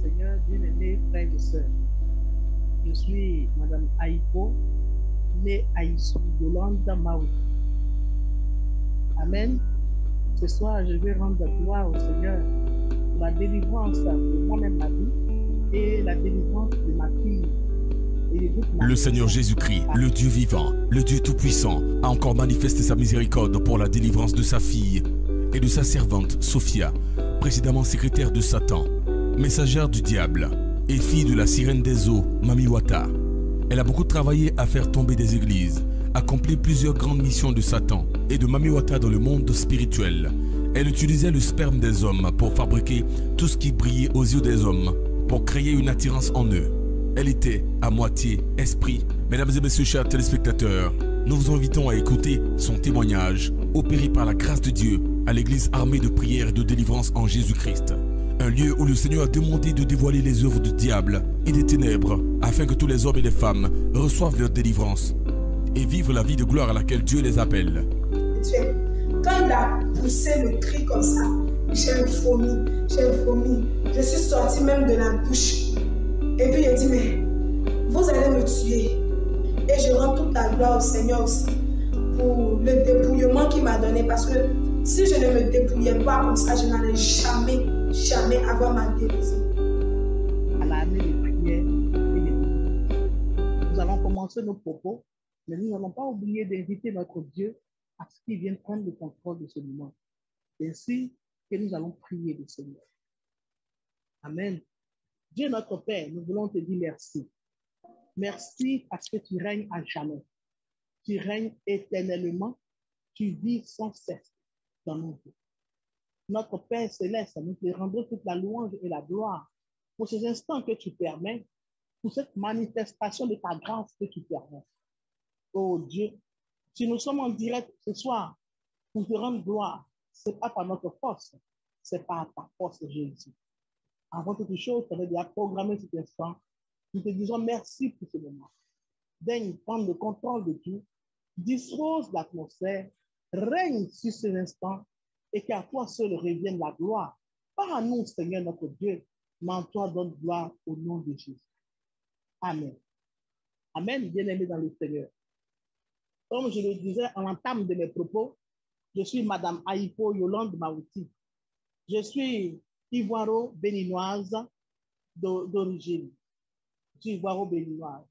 Seigneur, bien-aimés frères et sœurs. Je suis Madame Aïpo, née à Issou, Yolande Maui. Amen. Ce soir, je vais rendre gloire au Seigneur pour la délivrance de moi-même, ma vie, et la délivrance de ma fille. Le Seigneur Jésus-Christ, le Dieu vivant, le Dieu tout-puissant, a encore manifesté sa miséricorde pour la délivrance de sa fille et de sa servante Sophia, précédemment secrétaire de Satan, messagère du diable et fille de la sirène des eaux, Mami Wata. Elle a beaucoup travaillé à faire tomber des églises, accompli plusieurs grandes missions de Satan et de Mami Wata dans le monde spirituel. Elle utilisait le sperme des hommes pour fabriquer tout ce qui brillait aux yeux des hommes, pour créer une attirance en eux. Elle était à moitié esprit. Mesdames et messieurs, chers téléspectateurs, nous vous invitons à écouter son témoignage opéré par la grâce de Dieu à l'église armée de prière et de délivrance en Jésus-Christ. Un lieu où le Seigneur a demandé de dévoiler les œuvres du diable et des ténèbres afin que tous les hommes et les femmes reçoivent leur délivrance et vivent la vie de gloire à laquelle Dieu les appelle. Quand il a poussé le cri comme ça, j'ai vomi, je suis sortie même de la douche. Et puis il dit, mais vous allez me tuer. Et je rends toute la gloire au Seigneur aussi pour le dépouillement qu'il m'a donné. Parce que si je ne me dépouillais pas comme ça, je n'allais jamais avoir ma guérison. À l'année de prière et de délivrance. Nous allons commencer nos propos, mais nous n'allons pas oublier d'inviter notre Dieu à ce qu'il vienne prendre le contrôle de ce moment. Ainsi que nous allons prier le Seigneur. Amen. Dieu notre Père, nous voulons te dire merci. Merci parce que tu règnes à jamais. Tu règnes éternellement. Tu vis sans cesse dans nos vies. Notre Père céleste, nous te rendons toute la louange et la gloire pour ces instants que tu permets, pour cette manifestation de ta grâce que tu permets. Oh Dieu, si nous sommes en direct ce soir pour te rendre gloire, ce n'est pas par notre force, c'est par ta force, Jésus. Avant toute chose, tu avais déjà programmé cet instant. Nous te disons merci pour ce moment. Daigne prendre le contrôle de tout, dispose l'atmosphère, règne sur ces instants et qu'à toi seul revienne la gloire. Pas à nous, Seigneur notre Dieu, mais en toi donne gloire au nom de Jésus. Amen. Amen, bien-aimé dans le Seigneur. Comme je le disais en l'entame de mes propos, je suis Madame Aïpo Yolande Maouti. Je suis ivoiro-béninoise d'origine. Je suis ivoiro-béninoise.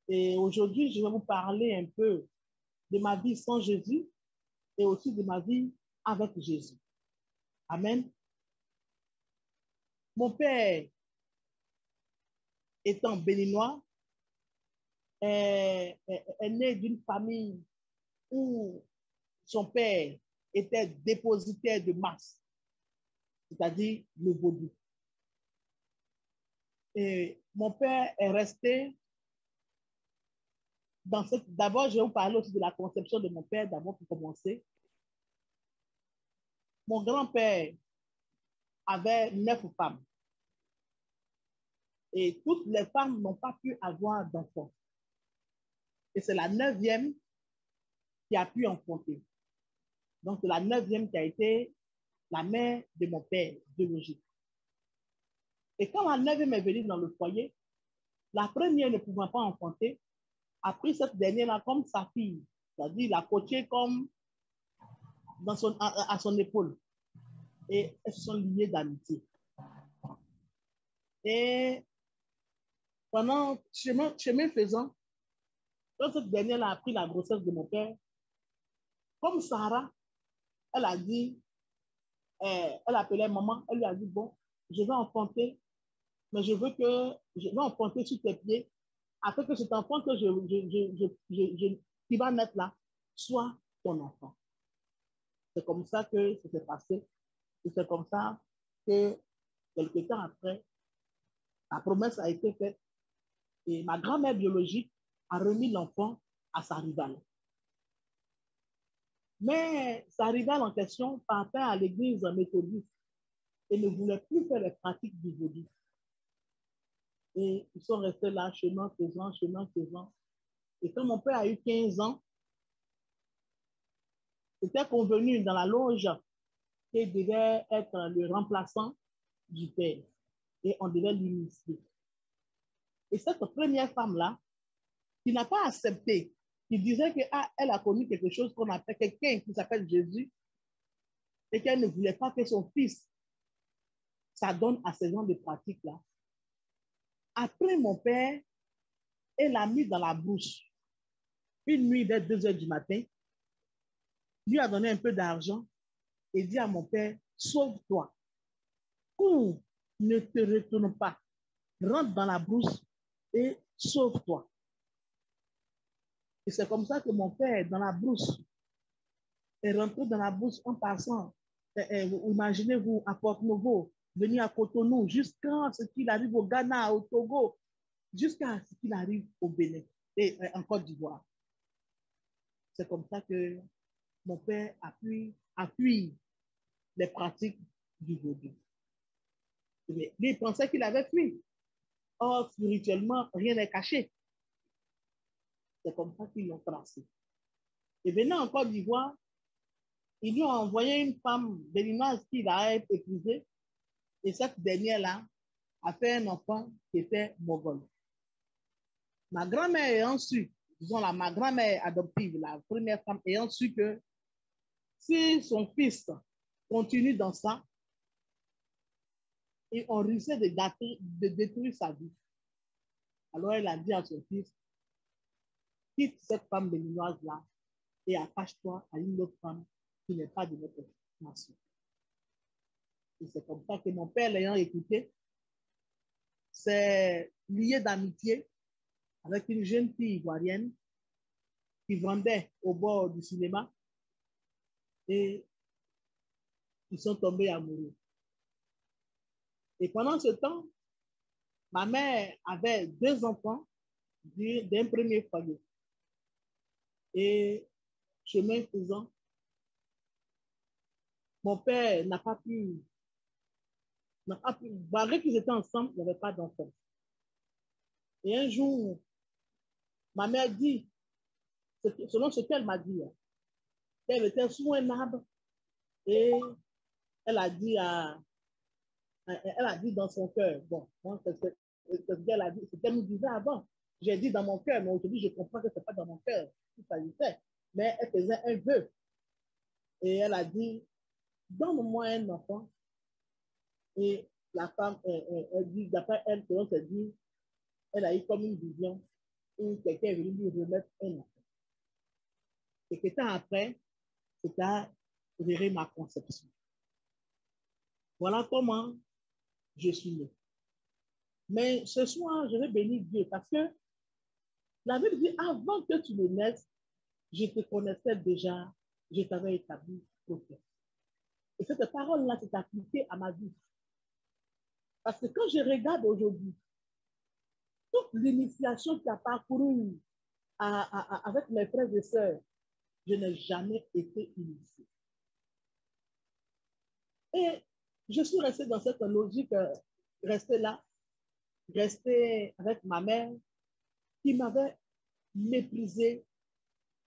Et aujourd'hui, je vais vous parler un peu de ma vie sans Jésus et aussi de ma vie avec Jésus. Amen. Mon père, étant béninois, est né d'une famille où son père était dépositaire de masse, c'est-à-dire le vaudou. Et mon père est resté dans cette... D'abord, je vais vous parler aussi de la conception de mon père, d'abord pour commencer. Mon grand-père avait 9 femmes. Et toutes les femmes n'ont pas pu avoir d'enfants. Et c'est la 9e qui a pu enfanter. Donc, c'est la 9e qui a été la mère de mon père biologique. Et quand la 9e est venue dans le foyer, la première ne pouvant pas enfanter, a pris cette dernière-là comme sa fille, c'est-à-dire la coachée comme à son épaule. Et elles se sont liées d'amitié. Et pendant chemin faisant, quand cette dernière-là a pris la grossesse de mon père, comme Sarah, elle a dit, elle appelait maman, elle lui a dit, bon, je vais enfanter, mais je vais enfanter sur tes pieds, afin que cet enfant que qui va naître là, soit ton enfant. C'est comme ça que ça s'est passé. Et c'est comme ça que, quelque temps après, la promesse a été faite et ma grand-mère biologique a remis l'enfant à sa rivale. Mais sa rivale en question partait à l'église méthodiste et ne voulait plus faire les pratiques du vaudou. Et ils sont restés là, chemin faisant. Et quand mon père a eu 15 ans, c'était convenu dans la loge qu'il devait être le remplaçant du père. et on devait l'initier. Et cette première femme-là, qui n'a pas accepté, qui disait qu'elle a connu quelque chose qu'on appelle quelqu'un qui s'appelle Jésus, et qu'elle ne voulait pas que son fils s'adonne à ce genre de pratiques-là. Après, mon père, elle l'a mis dans la brousse. Une nuit vers 2 heures du matin, lui a donné un peu d'argent et dit à mon père, sauve-toi. Cours, ne te retourne pas. Rentre dans la brousse et sauve-toi. Et c'est comme ça que mon père, dans la brousse, est rentré dans la brousse en passant. Imaginez-vous, à Port-Novo, venir à Cotonou, jusqu'à ce qu'il arrive au Ghana, au Togo, jusqu'à ce qu'il arrive au Bénin et en Côte d'Ivoire. C'est comme ça que mon père appuie les pratiques du vaudou. Il pensait qu'il avait fui. Or, spirituellement, rien n'est caché. C'est comme ça qu'ils l'ont tracé. Et maintenant, en Côte d'Ivoire, ils lui ont envoyé une femme béninoise qu'il a épousée. Et cette dernière-là a fait un enfant qui était mogol. Ma grand-mère ayant su, disons ma grand-mère adoptive, la première femme ayant su que si son fils continue dans ça, et on risquait de détruire sa vie. Alors elle a dit à son fils, quitte cette femme béninoise-là et attache-toi à une autre femme qui n'est pas de notre nation. Et c'est comme ça que mon père, l'ayant écouté, s'est lié d'amitié avec une jeune fille ivoirienne qui vendait au bord du cinéma et ils sont tombés amoureux. Et pendant ce temps, ma mère avait 2 enfants d'un premier foyer. Et chemin faisant, mon père n'a pas pu, malgré qu'ils étaient ensemble, il n'y avait pas d'enfants. Et un jour, ma mère dit, selon ce qu'elle m'a dit, qu'elle était sous un arbre et elle a dit dans son cœur, bon, c'est ce qu'elle a dit, c'est ce qu'elle nous disait avant. J'ai dit dans mon cœur, mais aujourd'hui, je comprends que ce n'est pas dans mon cœur qu'il s'agissait. Mais elle faisait un vœu. Et elle a dit, donne-moi un enfant. Et la femme, elle dit, d'après elle, selon ce dit, elle a eu comme une vision où quelqu'un est venu lui remettre un enfant. Et que temps après, c'est à gérer ma conception. Voilà comment je suis né. Mais ce soir, je vais bénir Dieu parce que la Bible dit, avant que tu ne naisses, je te connaissais déjà, je t'avais établi prophète. Et cette parole-là s'est appliquée à ma vie. Parce que quand je regarde aujourd'hui, toute l'initiation qui a parcouru avec mes frères et sœurs, je n'ai jamais été initié. Et je suis restée dans cette logique, restée là, restée avec ma mère, qui m'avait méprisée,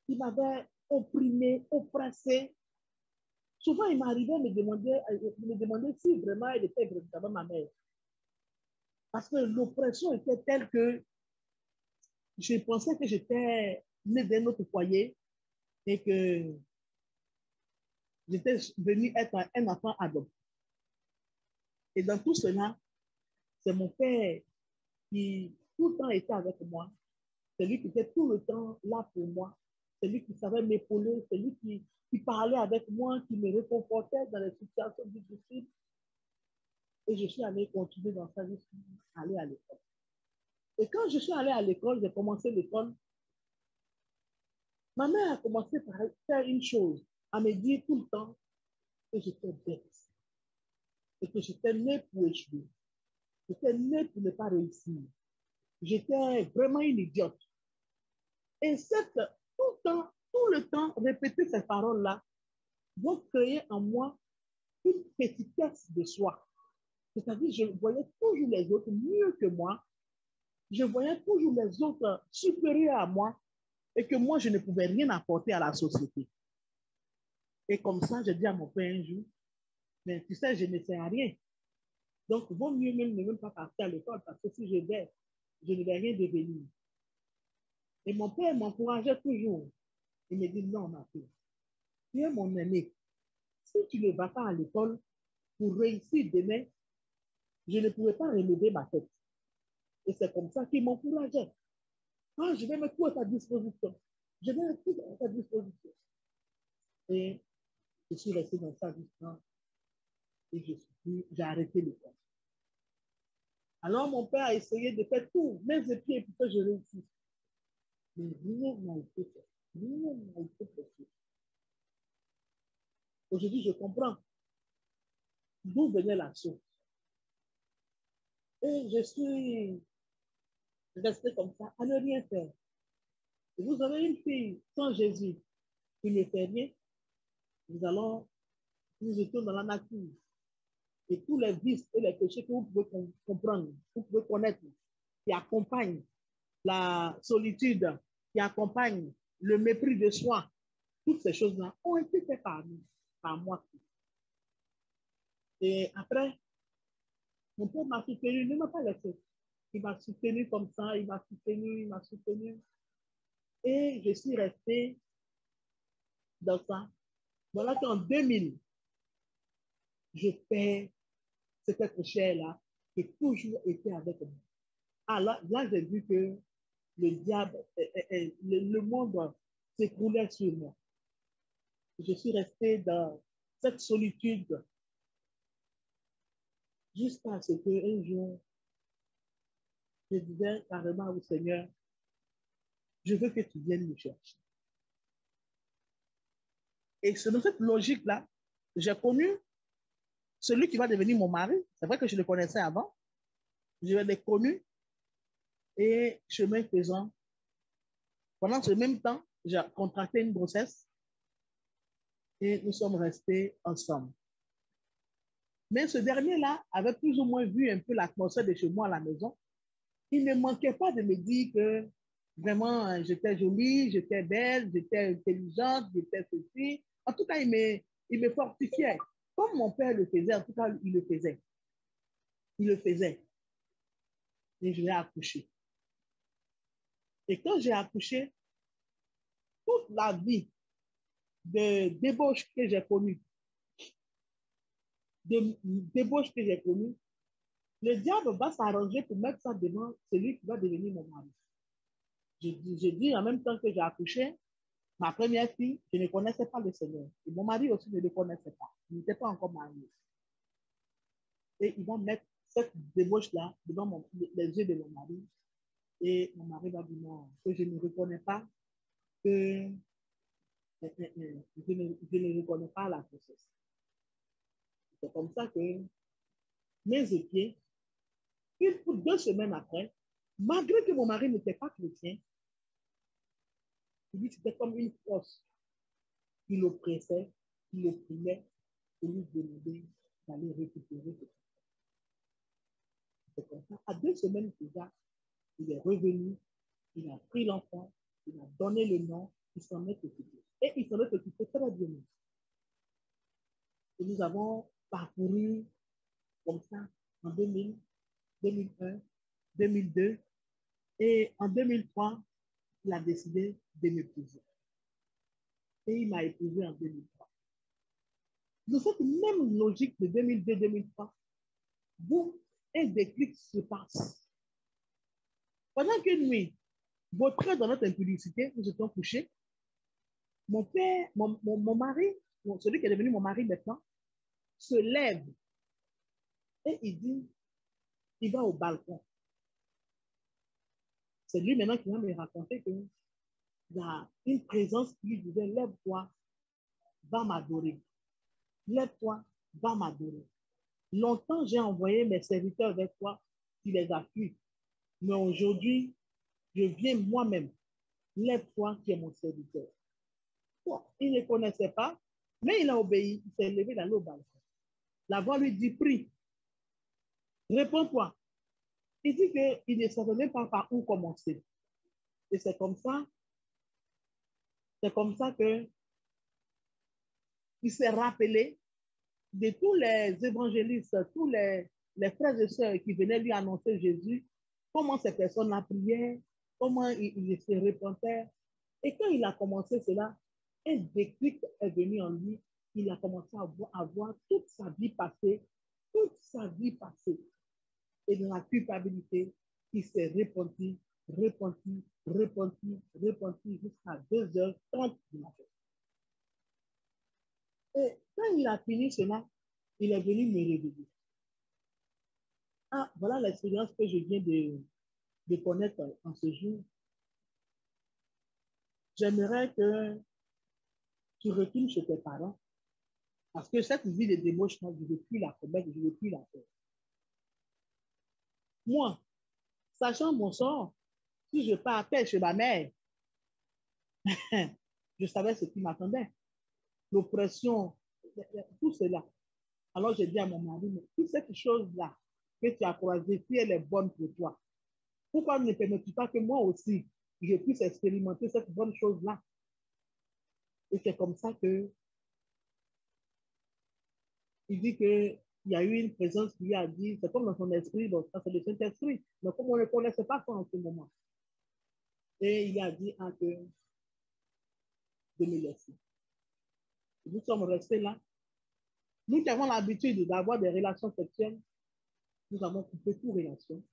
qui m'avait opprimée, oppressée. Souvent, il m'arrivait de me demander si vraiment elle était véritablement ma mère. Parce que l'oppression était telle que je pensais que j'étais née d'un autre foyer et que j'étais venue être un enfant adopté. Et dans tout cela, c'est mon père qui tout le temps était avec moi. C'est lui qui était tout le temps là pour moi. C'est lui qui savait m'épauler. C'est lui qui parlait avec moi, qui me réconfortait dans les situations difficiles. Et je suis allée continuer dans ça, je suis allée à l'école. Et quand je suis allée à l'école, j'ai commencé l'école. Ma mère a commencé par faire une chose, à me dire tout le temps que j'étais bête et que j'étais née pour échouer. J'étais née pour ne pas réussir. J'étais vraiment une idiote. Et tout le temps, répéter ces paroles-là vont créer en moi une petitesse de soi. C'est-à-dire, je voyais toujours les autres mieux que moi. Je voyais toujours les autres supérieurs à moi et que moi, je ne pouvais rien apporter à la société. Et comme ça, j'ai dit à mon père un jour, mais tu sais, je ne sais rien. Donc, vaut mieux même ne même pas partir à l'école parce que si je vais, je ne vais rien devenir. Et mon père m'encourageait toujours. Il me dit, non, ma fille, tu es mon aîné. Si tu ne vas pas à l'école pour réussir demain, je ne pourrais pas relever ma tête. Et c'est comme ça qu'il m'encourageait. Ah, je vais mettre tout à ta disposition. Je vais mettre tout à ta disposition. Et je suis resté dans ça jusqu'à et j'ai arrêté l'école. Alors mon père a essayé de faire tout, mes pieds pour que je réussisse. Mais rien n'a été fait. Rien n'a été fait. Aujourd'hui, je comprends d'où venait la chose. Et je suis resté comme ça, à ne rien faire. Et vous avez une fille sans Jésus qui ne fait rien, nous étions dans la nature. Et tous les vices et les péchés que vous pouvez comprendre, vous pouvez connaître, qui accompagnent la solitude, qui accompagnent le mépris de soi, toutes ces choses-là ont été faites par nous, par moi. Et après, mon père m'a soutenu, il ne m'a pas laissé. Il m'a soutenu comme ça, il m'a soutenu, il m'a soutenu. Et je suis restée dans ça. Voilà qu'en 2000, je fais cet être cher-là qui a toujours été avec moi. Ah, là j'ai vu que le diable, le monde s'écroulait sur moi. Je suis restée dans cette solitude jusqu'à ce qu'un jour, je disais carrément au Seigneur, je veux que tu viennes me chercher. Et c'est dans cette logique-là, j'ai connu celui qui va devenir mon mari. C'est vrai que je le connaissais avant. Je l'ai connu et chemin faisant, pendant ce même temps, j'ai contracté une grossesse et nous sommes restés ensemble. Mais ce dernier-là avait plus ou moins vu un peu l'atmosphère de chez moi à la maison. Il ne manquait pas de me dire que vraiment j'étais jolie, j'étais belle, j'étais intelligente, j'étais ceci. En tout cas, il me fortifiait. Comme mon père le faisait, en tout cas, il le faisait. Il le faisait. Et je l'ai accouché. Et quand j'ai accouché, toute la vie de débauche que j'ai connue, le diable va s'arranger pour mettre ça devant celui qui va devenir mon mari. Je dis en même temps que j'ai accouché, ma première fille, je ne connaissais pas le Seigneur. Et mon mari aussi ne le connaissait pas. Il n'était pas encore marié. Et ils vont mettre cette débauche-là devant les yeux de mon mari. Et mon mari va dire non, que je ne reconnais pas, que je ne reconnais pas la grossesse. C'est comme ça que mes épieds, 2 semaines après, malgré que mon mari n'était pas chrétien, il dit que c'était comme une force qui l'oppressait, qui l'opprimait, et lui demandait d'aller récupérer. C'est comme ça. À 2 semaines déjà, il est revenu, il a pris l'enfant, il a donné le nom, il s'en est occupé. Et il s'en est occupé très bien. Et nous avons parcouru comme ça en 2000, 2001, 2002. Et en 2003, il a décidé de m'épouser. Et il m'a épousé en 2003. Dans cette même logique de 2002-2003, boum, un déclic se passe. Pendant qu'une nuit, vautré dans notre impudicité, nous étions couchés, mon père, mon mari, celui qui est devenu mon mari maintenant, se lève et il dit, il va au balcon. C'est lui maintenant qui va me raconter qu'il y a une présence qui lui disait, lève-toi, va m'adorer. Lève-toi, va m'adorer. Longtemps, j'ai envoyé mes serviteurs vers toi, tu les as fui. Mais aujourd'hui, je viens moi-même. Lève-toi, qui est mon serviteur. Bon, il ne connaissait pas, mais il a obéi. Il s'est levé dans le balcon. La voix lui dit, prie. Réponds-toi. Il dit qu'il ne savait même pas par où commencer. Et c'est comme ça que il s'est rappelé de tous les évangélistes, tous les les frères et sœurs qui venaient lui annoncer Jésus, comment ces personnes-là priaient, comment ils se repentaient. Et quand il a commencé cela, un déclic est venu en lui. Il a commencé à voir toute sa vie passée, toute sa vie passée. Et dans la culpabilité, il s'est repenti jusqu'à 2h30 du matin. Et quand il a fini cela, il est venu me réveiller. Ah, voilà l'expérience que je viens de connaître en ce jour. J'aimerais que tu retournes chez tes parents parce que cette vie de débauche, je ne veux plus la commettre, je ne veux plus la faire. Moi, sachant mon sort, si je partais chez ma mère, je savais ce qui m'attendait. L'oppression, tout cela. Alors j'ai dit à mon mari, mais si cette chose-là que tu as croisée, si elle est bonne pour toi, pourquoi ne permets-tu pas que moi aussi, je puisse expérimenter cette bonne chose-là? Et c'est comme ça que il dit qu'il y a eu une présence qui lui a dit, c'est comme dans son esprit, bon, ça c'est le Saint-Esprit, mais comme on ne connaissait pas ça en ce moment. Et il a dit à que de me laisser. Nous sommes restés là. Nous qui avons l'habitude d'avoir des relations sexuelles, nous avons coupé toute relation.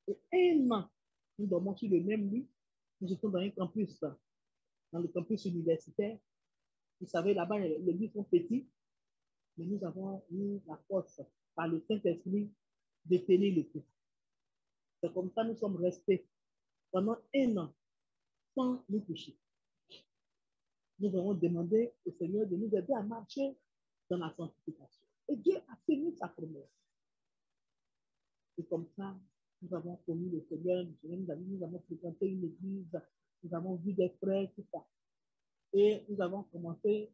Et un an, nous dormons sur le même lit. Nous étions dans un campus, dans le campus universitaire. Vous savez, là-bas, les lits sont petits, mais nous avons eu la force par le Saint-Esprit de tenir le coup. C'est comme ça que nous sommes restés pendant un an sans nous toucher. Nous avons demandé au Seigneur de nous aider à marcher dans la sanctification. Et Dieu a tenu sa promesse. Et comme ça, nous avons connu le Seigneur, nous avons fréquenté une église, nous avons vu des frères, tout ça. Et nous avons commencé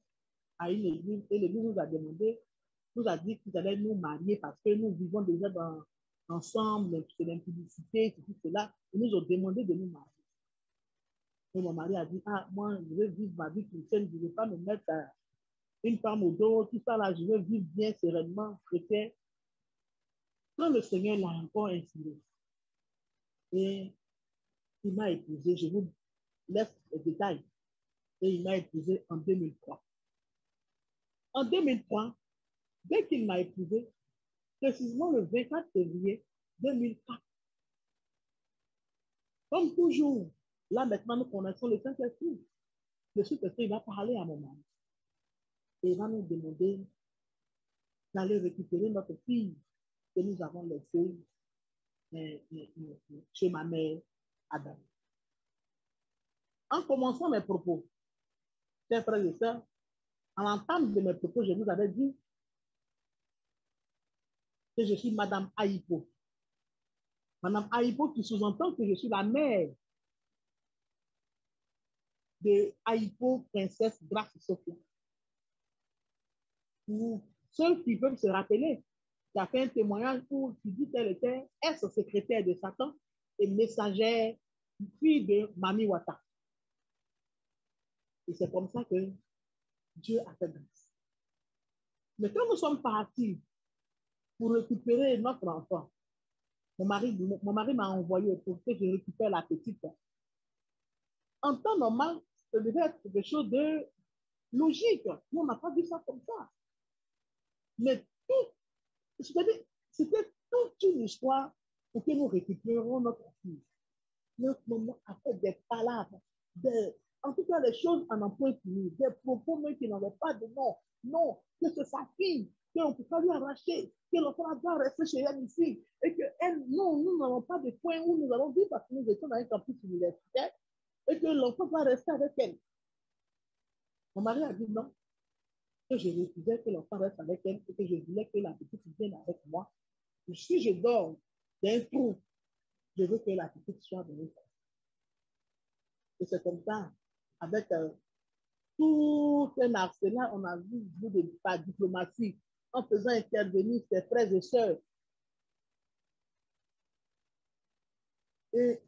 à une église, et l'église nous a demandé, nous a dit qu'ils allaient nous marier parce que nous vivons déjà ensemble, c'est l'impudicité, tout cela. Ils nous ont demandé de nous marier. Et mon mari a dit, ah, moi, je veux vivre ma vie chrétienne, je ne veux pas me mettre une femme au dos, tout ça là, je veux vivre bien, sereinement, chrétien. Quand le Seigneur l'a encore inspiré, et il m'a épousé, je vous laisse les détails, et il m'a épousé en 2003. En 2003, dès qu'il m'a épousé, précisément le 24 février 2004, comme toujours, là maintenant nous connaissons le Saint-Esprit. Le Saint-Esprit va parler à mon mari. Et il va nous demander d'aller récupérer notre fille que nous avons laissée chez ma mère, Adam. En commençant mes propos, chers frères et sœurs, à l'entame de mes propos, je vous avais dit que je suis Madame Aïpo. Madame Aïpo qui sous-entend que je suis la mère de Aïpo, princesse Grace Sophia. Pour ceux qui peuvent se rappeler, qui a fait un témoignage où il dit qu'elle était ex-secrétaire de Satan et messagère, fille de Mami Wata. Et c'est comme ça que Dieu a fait grâce. Mais quand nous sommes partis pour récupérer notre enfant, mon mari m'a envoyé pour que je récupère la petite. En temps normal, ça devait être quelque chose de logique. Nous, on n'a pas vu ça comme ça. Mais c'était toute une histoire pour que nous récupérions notre fille. Notre maman a fait des palabres, en tout cas, des choses en point fini, des propos même qui n'avaient pas de nom. Non, que c'est sa fille, qu'on ne peut pas lui arracher, que l'enfant doit rester chez elle ici, et que elle, non, nous n'avons pas de point où nous allons vivre parce que nous étions dans un campus universitaire, et que l'enfant va rester avec elle. Mon mari a dit non, que je refusais que l'enfant reste avec elle, et que je voulais que la petite vienne avec moi. Et si je dors d'un trou, je veux que la petite soit dans une. Et c'est comme ça, avec tout un arsenal, on a vu de la diplomatie en faisant intervenir ses frères et sœurs. Et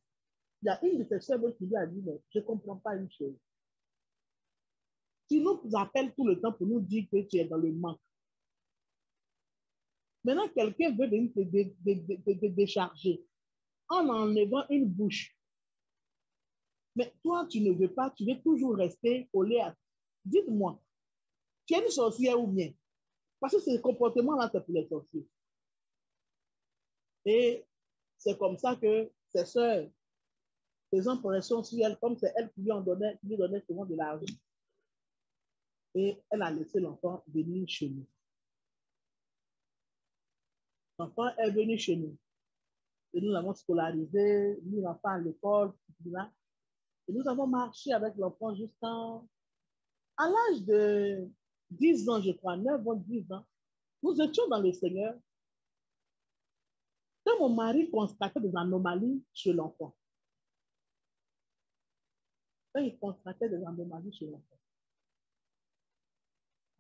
il y a une de ses sœurs qui lui a dit, mais je ne comprends pas une chose. Tu nous appelles tout le temps pour nous dire que tu es dans le manque. Maintenant, quelqu'un veut venir te décharger en enlevant une bouche. Mais toi, tu ne veux pas, tu veux toujours rester collé à... Dites-moi, tu es une sorcière ou bien? Parce que ce comportement-là, c'est pour les sorciers. Et c'est comme ça que ses soeurs, faisant pression sur elle, comme c'est elle qui lui donnait souvent de l'argent. Et elle a laissé l'enfant venir chez nous. L'enfant est venu chez nous. Et nous l'avons scolarisé, mis l'enfant à l'école, et nous avons marché avec l'enfant jusqu'à l'âge de 10 ans, je crois, 9 ans, 10 ans. Nous étions dans le Seigneur. Quand mon mari constatait des anomalies chez l'enfant, quand il constatait des anomalies chez l'enfant,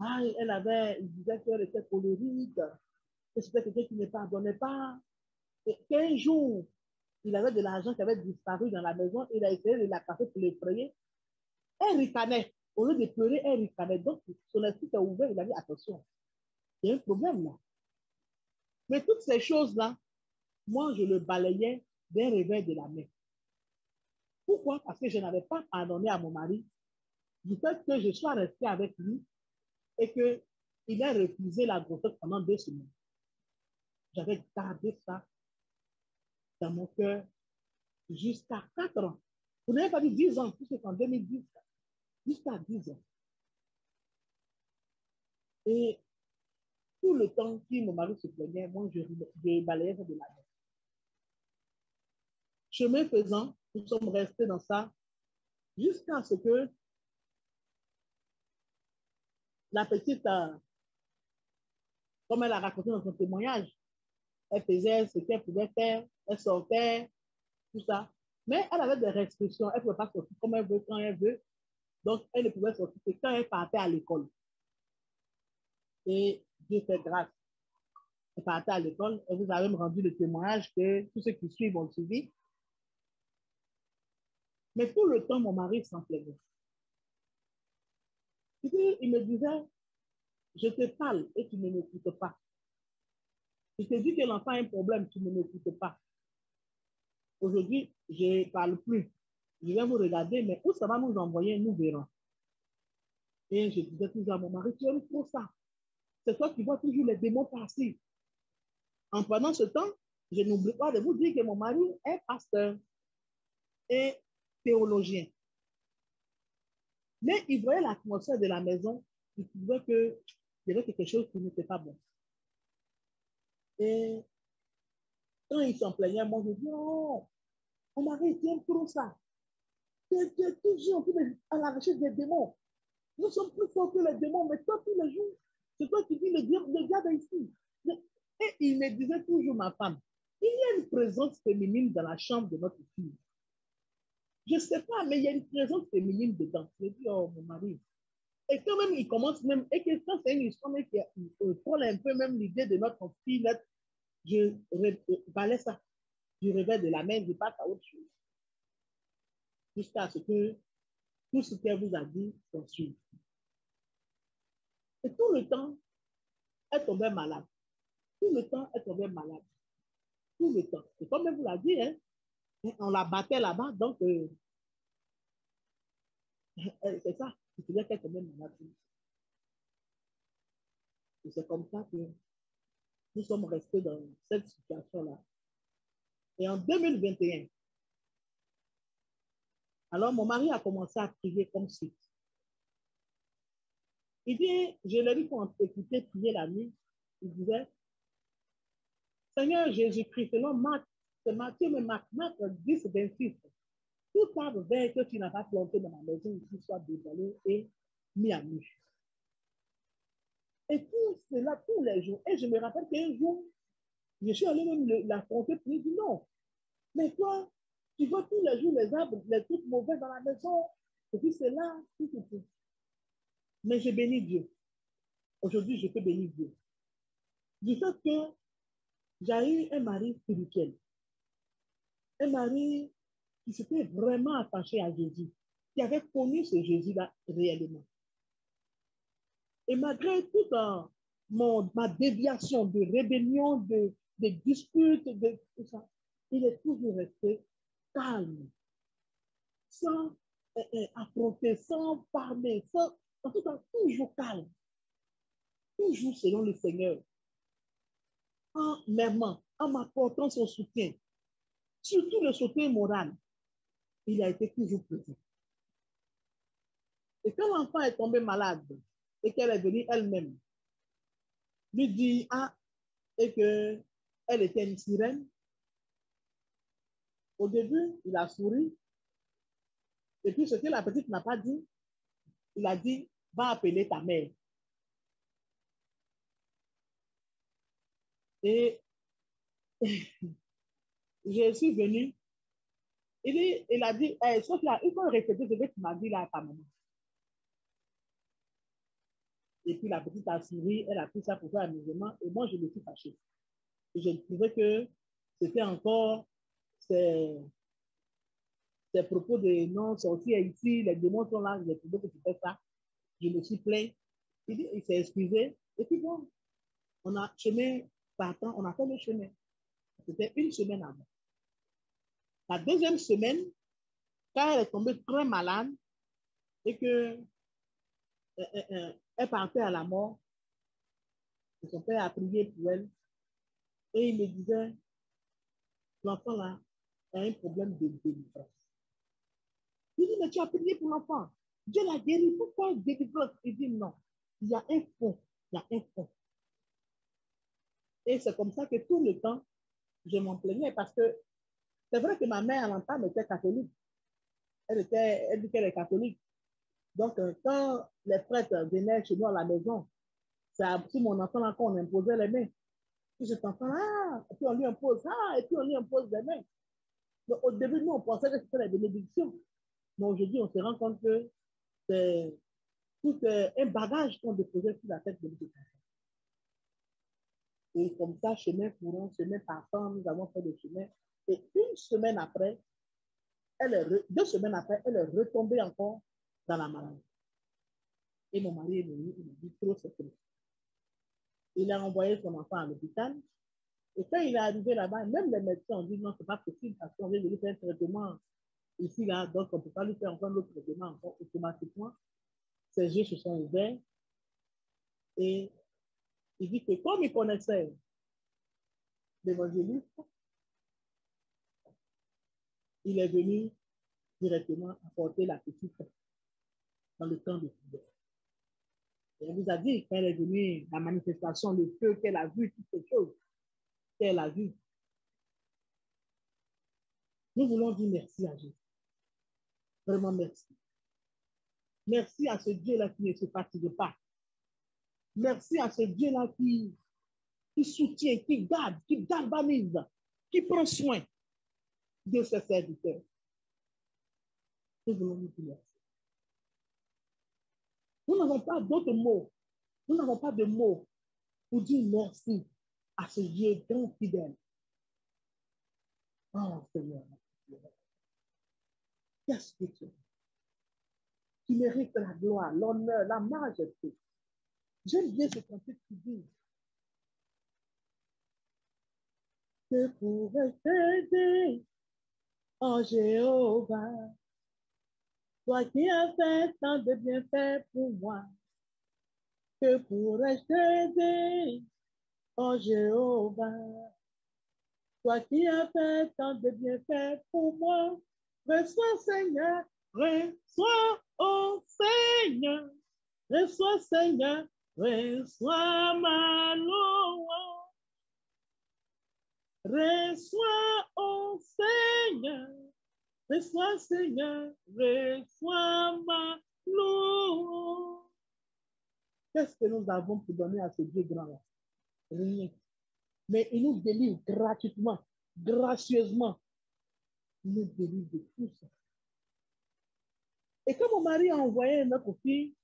il disait qu'elle était colérique, que c'était quelqu'un qui ne pardonnait pas. Et 15 jours, il avait de l'argent qui avait disparu dans la maison, il a essayé de la casser pour l'effrayer. Elle ricanait. Au lieu de pleurer, elle ricanait. Donc, son esprit s'est ouvert, il a dit attention, il y a un problème là. Mais toutes ces choses-là, moi, je le balayais d'un revers de la main. Pourquoi? Parce que je n'avais pas pardonné à mon mari du fait que je sois restée avec lui et qu'il ait refusé la grossesse pendant 2 semaines. J'avais gardé ça dans mon cœur jusqu'à 4 ans. Vous n'avez pas dit 10 ans, puisque c'est en 2010, jusqu'à 10 ans. Et tout le temps que mon mari se plaignait, moi, je balayais ça de la main. Chemin faisant, nous sommes restés dans ça jusqu'à ce que la petite, comme elle a raconté dans son témoignage, elle faisait ce qu'elle pouvait faire, elle sortait, tout ça. Mais elle avait des restrictions, elle ne pouvait pas sortir comme elle veut, quand elle veut. Donc, elle ne pouvait sortir que quand elle partait à l'école. Et Dieu fait grâce. Elle partait à l'école et vous avez me rendu le témoignage que tous ceux qui suivent ont suivi. Mais tout le temps, mon mari s'en plaignait. Il me disait, je te parle et tu ne m'écoutes pas. Je te dis que l'enfant a un problème, tu ne m'écoutes pas. Aujourd'hui, je ne parle plus. Je vais vous regarder, mais où ça va nous envoyer, nous verrons. Et je disais toujours à mon mari, tu aimes trop ça. C'est toi qui vois toujours les démons passer. En pendant ce temps, je n'oublie pas de vous dire que mon mari est pasteur et théologien. Mais il voyait l'atmosphère de la maison, il trouvait qu'il y avait quelque chose qui n'était pas bon. Et quand il s'en plaignait, moi je dis, oh, mon mari, tu aimes trop ça. Tu es toujours à la recherche des démons. Nous sommes plus forts que les démons, mais toi, tous les jours, c'est toi qui dis le diable ici. Et il me disait toujours, ma femme, il y a une présence féminine dans la chambre de notre fille. Je ne sais pas, mais il y a une présence féminine dedans. Je dis, oh, mon mari. Et quand même, il commence même, et que quand c'est une histoire qui prend un peu même l'idée de notre fille, je balais ça. Je réveille de la main, je passe à autre chose. Jusqu'à ce que tout ce qu'elle vous a dit s'en suive. Et tout le temps, elle tombait malade. Tout le temps, elle tombait malade. Tout le temps. Et comme elle vous l'a dit, hein, on la battait là-bas, donc c'est ça. Il faisait qu'elle tombait malade. Et c'est comme ça que nous sommes restés dans cette situation-là. Et en 2021, alors mon mari a commencé à prier comme suite. Il dit, je l'ai vu quand écoutait prier la nuit, il disait, Seigneur Jésus-Christ, selon Marc, c'est Matthieu, mais Marc 10, 26, tout arbre vert que tu n'as pas planté dans ma maison ici soit dévoilé et mis à nu. Et tout cela tous les jours. Et je me rappelle qu'un jour, je suis allé même l'affronter pour lui dire non. Mais toi, tu vois tous les jours les arbres, les trucs mauvais dans la maison. Et puis c'est là, tout. Mais je bénis Dieu. Aujourd'hui, je peux bénir Dieu. Du fait que j'ai eu un mari spirituel. Un mari qui s'était vraiment attaché à Jésus, qui avait connu ce Jésus-là réellement. Et malgré tout ma déviation de rébellion, de disputes, de tout ça, il est toujours resté calme, sans affronter, sans parler, en tout cas, toujours calme, toujours selon le Seigneur, en m'aimant, en m'apportant son soutien, surtout le soutien moral. Il a été toujours présent. Et quand l'enfant est tombé malade et qu'elle est venue elle-même, lui dit, ah, et qu'elle était une sirène, au début, il a souri. Et puis, ce que la petite n'a pas dit, il a dit, va appeler ta mère. Et je suis venue. Il a dit, hey, Sophia, il faut répéter ce que tu m'as dit là à ta maman. Et puis la petite a souri, elle a pris ça pour faire amusement, et moi je me suis fâchée. Et je trouvais que c'était encore ces propos de non, sortir ici, les démons sont là, j'ai trouvé que c'était ça. Je me suis plaint. Il s'est excusé. Et puis bon, on a chemin partant, on a fait le chemin. C'était une semaine avant. La deuxième semaine, quand elle est tombée très malade et que elle partait à la mort, son père a prié pour elle et il me disait, l'enfant là a un problème de délivrance. Il dit, mais tu as prié pour l'enfant. Dieu l'a guéri. Pourquoi délivrance? Il dit, non. Il y a un fond. Il y a un fond. Et c'est comme ça que tout le temps, je m'en plaignais parce que c'est vrai que ma mère, à l'entame, était catholique. Elle dit qu'elle est catholique. Donc, quand les prêtres venaient chez nous à la maison, c'est sur mon enfant là qu'on imposait les mains. Puis cet enfant, et puis on lui impose, et puis on lui impose les mains. Donc, au début, nous, on pensait que c'était la bénédiction. Mais aujourd'hui, on se rend compte que c'est tout un bagage qu'on déposait sur la tête de notre enfant. Et comme ça, chemin courant, chemin partant, nous avons fait le chemin. Et une semaine après, 2 semaines après, elle est retombée encore dans la maladie. Et mon mari est venu, il m'a dit trop, c'est trop. Il a envoyé son enfant à l'hôpital. Et quand il est arrivé là-bas, même les médecins ont dit non, c'est pas possible parce qu'on vient de lui faire un traitement ici, là, donc on ne peut pas lui faire encore l'autre traitement encore automatiquement. Ses yeux se sont ouverts. Et il dit que comme il connaissait l'évangéliste, il est venu directement apporter la petite dans le temps de prière. Et elle vous a dit, quand elle est venue, la manifestation, le feu qu'elle a vu, toutes ces choses qu'elle a vues. Nous voulons dire merci à Jésus. Vraiment merci. Merci à ce Dieu-là qui ne se fatigue pas. Merci à ce Dieu-là qui soutient, qui garde, qui galvanise, qui prend soin de ses serviteurs. Nous voulons nous dire merci. Nous n'avons pas d'autres mots. Nous n'avons pas de mots pour dire merci à ce Dieu grand fidèle. Oh Seigneur, qu'est-ce que tu es? Tu mérites la gloire, l'honneur, la majesté. J'aime bien ce cantique qui dit que pourrais-je dire en Jéhovah, toi qui as fait tant de bienfaits pour moi, que pourrais-je dire en Jéhovah, toi qui as fait tant de bienfaits pour moi, reçois Seigneur, reçois, oh Seigneur, reçois Seigneur, reçois ma louange. Reçois, oh Seigneur, reçois Seigneur, reçois ma louange. Qu'est-ce que nous avons pour donner à ce Dieu grand-là? Rien. Mais il nous délivre gratuitement, gracieusement. Il nous délivre de tout ça. Et quand mon mari a envoyé notre fille,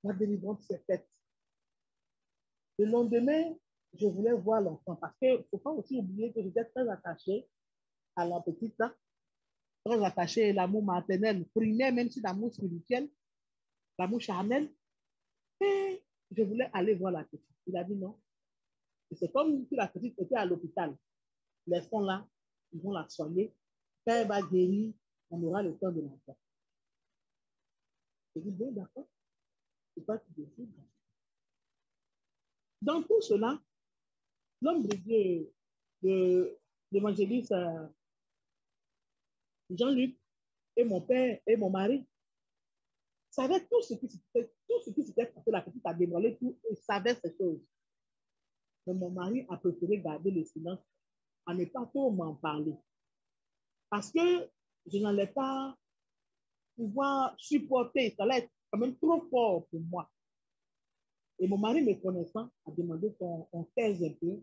la délivrance s'est faite. Le lendemain, je voulais voir l'enfant parce qu'il ne faut pas aussi oublier que j'étais très attachée à la petite, très attachée à l'amour maternel, primaire, même si l'amour spirituel, l'amour charnel. Et je voulais aller voir la petite. Il a dit non. C'est comme si la petite était à l'hôpital. Laissons-la, ils vont la soigner. Quand elle va guérir, on aura le temps de l'enfant. J'ai dit, bon, d'accord, c'est pas qui décide. Dans tout cela, l'homme de Dieu, l'évangéliste Jean-Luc et mon père et mon mari savaient tout ce qui s'était passé. La petite a dévoilé tout et savait ces choses. Mais mon mari a préféré garder le silence, à ne pas trop m'en parler. Parce que je n'allais pas pouvoir supporter, ça allait être quand même trop fort pour moi. Et mon mari, me connaissant, a demandé qu'on taise un peu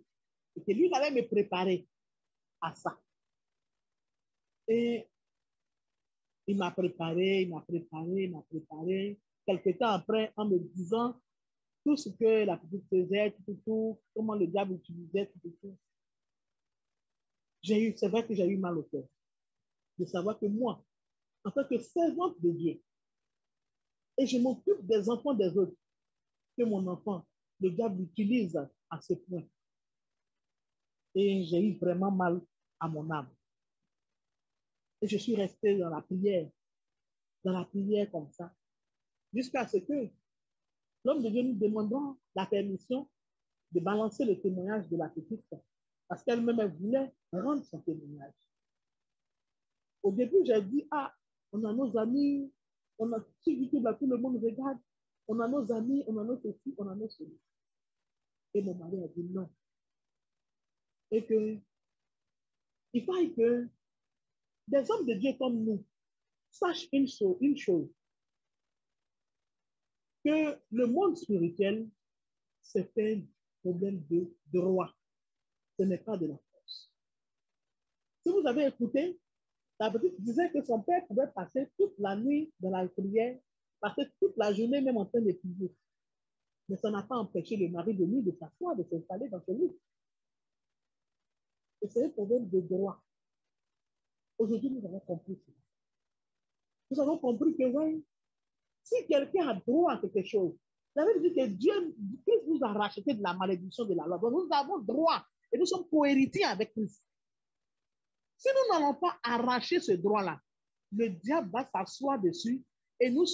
et que lui, il allait me préparer à ça. Et il m'a préparé, il m'a préparé, il m'a préparé. Quelque temps après, en me disant tout ce que la petite faisait, tout, comment le diable utilisait, tout. C'est vrai que j'ai eu mal au cœur de savoir que moi, en tant que servante de Dieu, et je m'occupe des enfants des autres, que mon enfant, le diable l'utilise à ce point. Et j'ai eu vraiment mal à mon âme. Et je suis restée dans la prière comme ça, jusqu'à ce que l'homme de Dieu nous demandant la permission de balancer le témoignage de la petite, parce qu'elle-même, elle voulait rendre son témoignage. Au début, j'ai dit, ah, on a nos amis, on a sur YouTube, là, tout le monde regarde, on a nos amis, on a nos ceci, on a nos ceci. Et mon mari a dit non. Et que, il faille que des hommes de Dieu comme nous sachent une chose, que le monde spirituel, c'est un problème de droit. Ce n'est pas de la force. Si vous avez écouté, la petite disait que son père pouvait passer toute la nuit dans la prière, passer toute la journée même en train de prier. Mais ça n'a pas empêché le mari de lui de s'asseoir, de s'installer dans ce lit. Et c'est un problème de droit. Aujourd'hui, nous avons compris ça. Nous avons compris que, oui, si quelqu'un a droit à quelque chose, ça veut dire que Dieu, Christ nous a racheté de la malédiction de la loi. Donc, nous avons droit et nous sommes cohéritiers avec Christ. Si nous n'allons pas arracher ce droit-là, le diable va s'asseoir dessus et il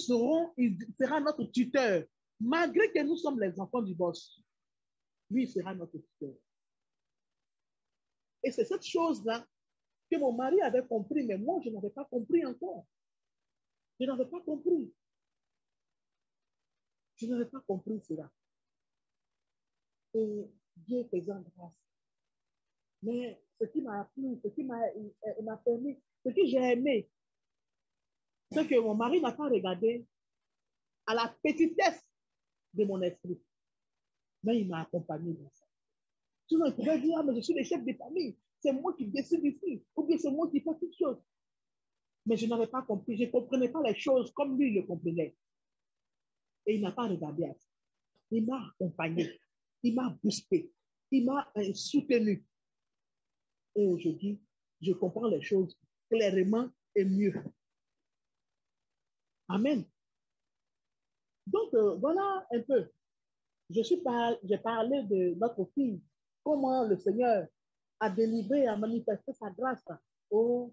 sera notre tuteur. Malgré que nous sommes les enfants du boss, lui, il sera notre tuteur. Et c'est cette chose-là que mon mari avait compris, mais moi, je n'avais pas compris encore. Je n'avais pas compris. Je n'avais pas compris cela. Et Dieu faisant grâce. Mais ce qui m'a plu, ce qui m'a permis, ce que j'ai aimé, c'est que mon mari n'a pas regardé à la petitesse de mon esprit. Mais il m'a accompagné dans ça. Sinon, il pouvait dire, ah, mais je suis le chef de famille, c'est moi qui décide ici, ou bien c'est moi qui fais toute chose. Mais je n'avais pas compris, je ne comprenais pas les choses comme lui le comprenait. Et il n'a pas regardé à ça. Il m'a accompagné, il m'a boosté, il m'a soutenu. Et aujourd'hui, je comprends les choses clairement et mieux. Amen. Donc, voilà un peu. J'ai parlé de notre fille, comment le Seigneur a délivré, a manifesté sa grâce sur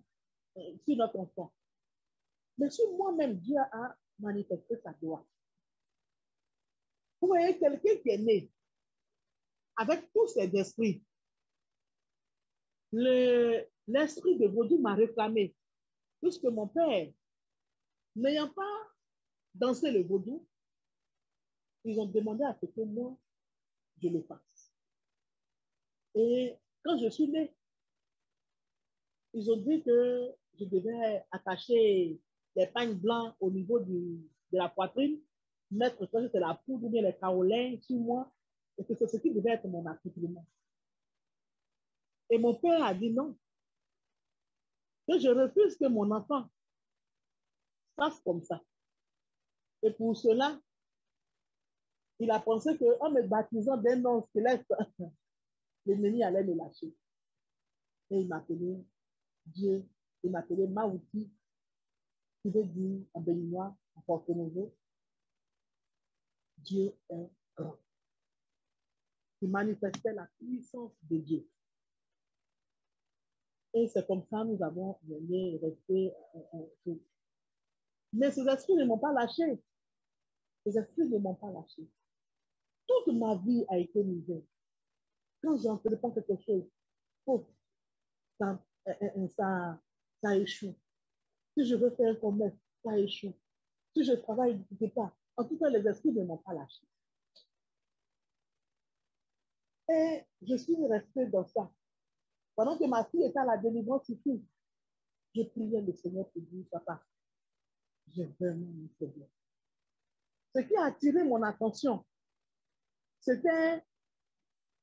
notre enfant. Mais sur moi-même, Dieu a manifesté sa gloire. Vous voyez, quelqu'un qui est né avec tous ses esprits, l'esprit de vaudou m'a réclamé, puisque mon père, n'ayant pas dansé le vaudou, ils ont demandé à ce que moi, je le fasse. Et quand je suis née, ils ont dit que je devais attacher les pagnes blancs au niveau de la poitrine, mettre ça, c'est la poudre ou bien les carolins sur moi, et que c'est ce qui devait être mon accoutrement. Et mon père a dit non, que je refuse que mon enfant fasse comme ça. Et pour cela, il a pensé qu'en me baptisant d'un nom céleste, l'ennemi allait me lâcher. Et il m'appelait Dieu, il m'appelait Maouti, qui veut dire en béninois, en porte-nouveau, Dieu est grand, qui manifestait la puissance de Dieu. Et c'est comme ça que nous avons venu rester. Mais ces esprits ne m'ont pas lâché. Ces esprits ne m'ont pas lâché. Toute ma vie a été misère. Quand je n'entreprends quelque chose, oh, ça échoue. Si je veux faire un commerce, ça échoue. Si je travaille, je ne sais pas. En tout cas, les esprits ne m'ont pas lâché. Et je suis restée dans ça. Pendant que ma fille était à la délivrance ici, je priais le Seigneur pour dire, papa, j'ai vraiment un problème. Ce qui a attiré mon attention, c'était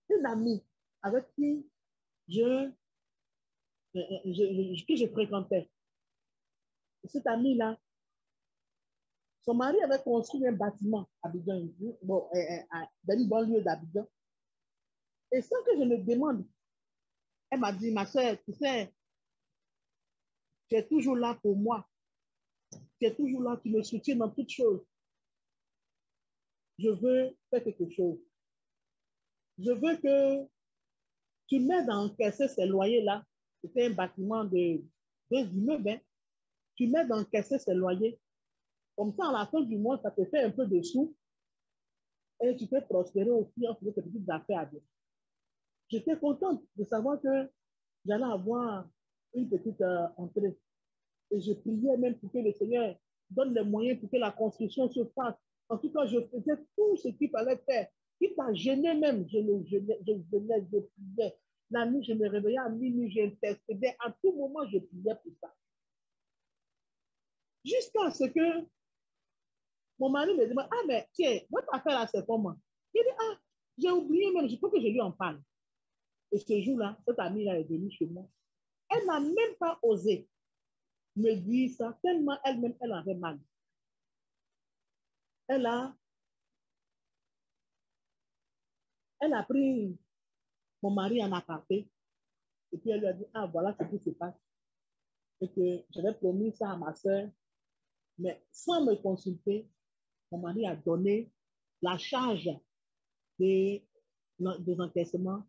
une amie avec qui je fréquentais. Cette amie-là, son mari avait construit un bâtiment à Abidjan, bon, dans une banlieue d'Abidjan. Et sans que je me demande, elle m'a dit, ma soeur, tu sais, tu es toujours là pour moi. Tu es toujours là, tu me soutiens dans toutes choses. Je veux faire quelque chose. Je veux que tu m'aides à encaisser ces loyers-là. C'était un bâtiment de 2 immeubles. Hein. Tu m'aides à encaisser ces loyers. Comme ça, à la fin du mois, ça te fait un peu de sous. Et tu peux prospérer aussi en faisant tes petites affaires à Dieu. J'étais contente de savoir que j'allais avoir une petite entrée. Et je priais même pour que le Seigneur donne les moyens pour que la construction se fasse. En tout cas, je faisais tout ce qu'il fallait faire. Quitte à gêner même, je priais. La nuit, je me réveillais à minuit, j'intercédais. À tout moment, je priais pour ça. Jusqu'à ce que mon mari me demande, ah, mais tiens, votre affaire là, c'est comment? Il dit, ah, j'ai oublié même, je crois que je lui en parle. Et ce jour-là, cette amie-là est venue chez moi. Elle n'a même pas osé me dire ça, tellement elle-même, elle avait mal. Elle a pris mon mari en aparté, et puis elle lui a dit, ah, voilà ce qui se passe. Et que j'avais promis ça à ma soeur, mais sans me consulter, mon mari a donné la charge des encaissements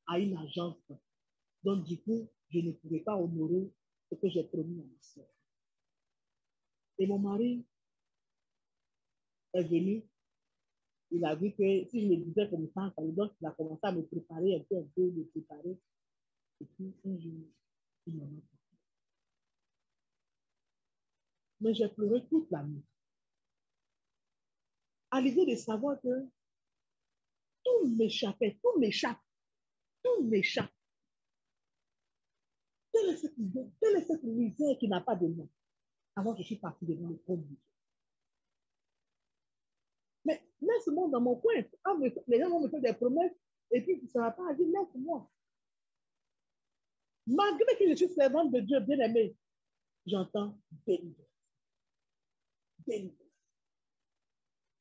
à une agence. Donc, du coup, je ne pouvais pas honorer ce que j'ai promis à ma soeur. Et mon mari est venu, il a vu que si je le disais comme ça, donc il a commencé à me préparer un peu, me préparer. Et puis, un jour, il m'en a parlé. Mais j'ai pleuré toute la nuit. À l'idée de savoir que tout m'échappait, tout m'échappe, tout m'échappe. Quelle est cette misère qui n'a pas de nom? Alors, je suis partie devant le trône de Dieu. Mais laisse-moi dans mon coin. Les gens vont me faire des promesses et puis tu ne seras pas à dire laisse-moi. Malgré que je suis servante de Dieu bien-aimé, j'entends délivrance. Délivrance.